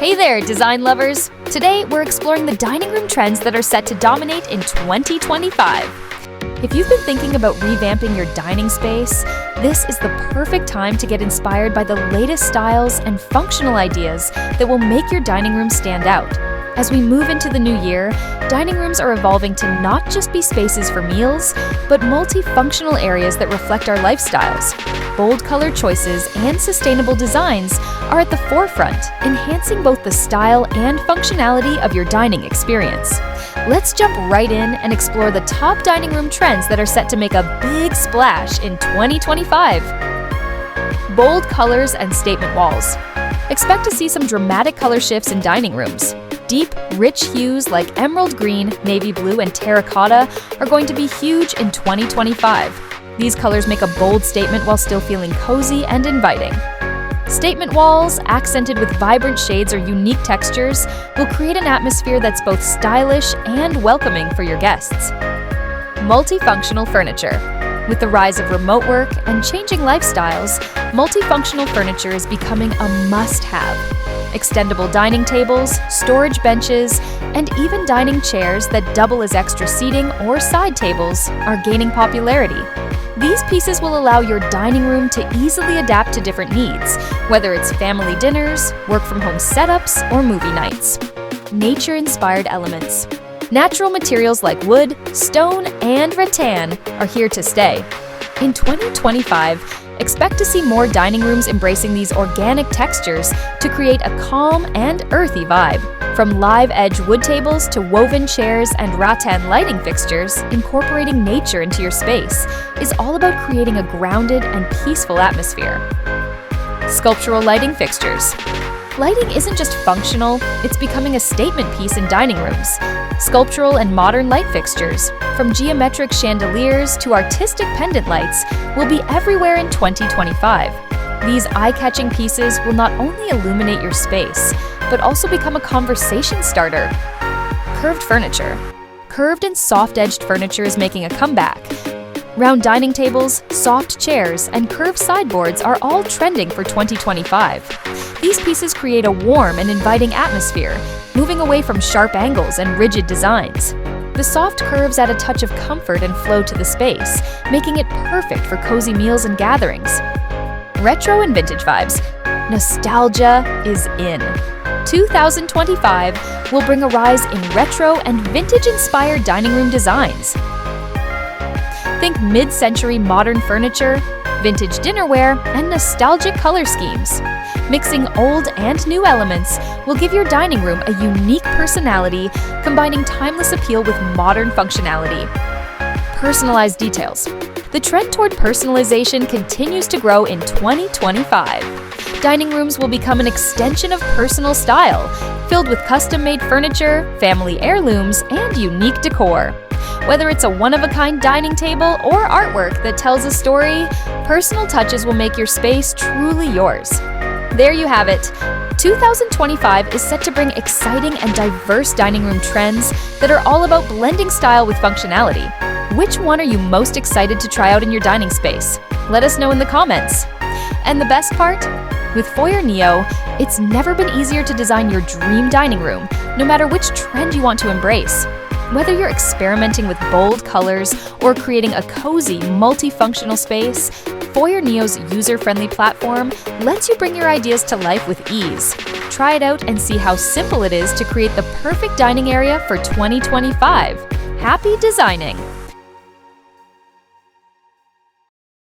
Hey there, design lovers! Today, we're exploring the dining room trends that are set to dominate in 2025. If you've been thinking about revamping your dining space, this is the perfect time to get inspired by the latest styles and functional ideas that will make your dining room stand out. As we move into the new year, dining rooms are evolving to not just be spaces for meals, but multifunctional areas that reflect our lifestyles. Bold color choices and sustainable designs are at the forefront, enhancing both the style and functionality of your dining experience. Let's jump right in and explore the top dining room trends that are set to make a big splash in 2025. Bold colors and statement walls. Expect to see some dramatic color shifts in dining rooms. Deep, rich hues like emerald green, navy blue, and terracotta are going to be huge in 2025. These colors make a bold statement while still feeling cozy and inviting. Statement walls, accented with vibrant shades or unique textures, will create an atmosphere that's both stylish and welcoming for your guests. Multifunctional furniture. With the rise of remote work and changing lifestyles, multifunctional furniture is becoming a must-have. Extendable dining tables, storage benches, and even dining chairs that double as extra seating or side tables are gaining popularity. These pieces will allow your dining room to easily adapt to different needs, whether it's family dinners, work-from-home setups, or movie nights. Nature-inspired elements. Natural materials like wood, stone, and rattan are here to stay. In 2025, expect to see more dining rooms embracing these organic textures to create a calm and earthy vibe. From live-edge wood tables to woven chairs and rattan lighting fixtures, incorporating nature into your space is all about creating a grounded and peaceful atmosphere. Sculptural lighting fixtures. Lighting isn't just functional, it's becoming a statement piece in dining rooms. Sculptural and modern light fixtures, from geometric chandeliers to artistic pendant lights, will be everywhere in 2025. These eye-catching pieces will not only illuminate your space, but also become a conversation starter. Curved furniture. Curved and soft-edged furniture is making a comeback. Round dining tables, soft chairs, and curved sideboards are all trending for 2025. These pieces create a warm and inviting atmosphere, moving away from sharp angles and rigid designs. The soft curves add a touch of comfort and flow to the space, making it perfect for cozy meals and gatherings. Retro and vintage vibes. Nostalgia is in. 2025 will bring a rise in retro and vintage-inspired dining room designs. Think mid-century modern furniture, vintage dinnerware, and nostalgic color schemes. Mixing old and new elements will give your dining room a unique personality, combining timeless appeal with modern functionality. Personalized details. The trend toward personalization continues to grow in 2025. Dining rooms will become an extension of personal style, filled with custom-made furniture, family heirlooms, and unique decor. Whether it's a one-of-a-kind dining table or artwork that tells a story, personal touches will make your space truly yours. There you have it. 2025 is set to bring exciting and diverse dining room trends that are all about blending style with functionality. Which one are you most excited to try out in your dining space? Let us know in the comments. And the best part? With Foyer Neo, it's never been easier to design your dream dining room, no matter which trend you want to embrace. Whether you're experimenting with bold colors or creating a cozy, multifunctional space, Foyer Neo's user-friendly platform lets you bring your ideas to life with ease. Try it out and see how simple it is to create the perfect dining area for 2025. Happy designing!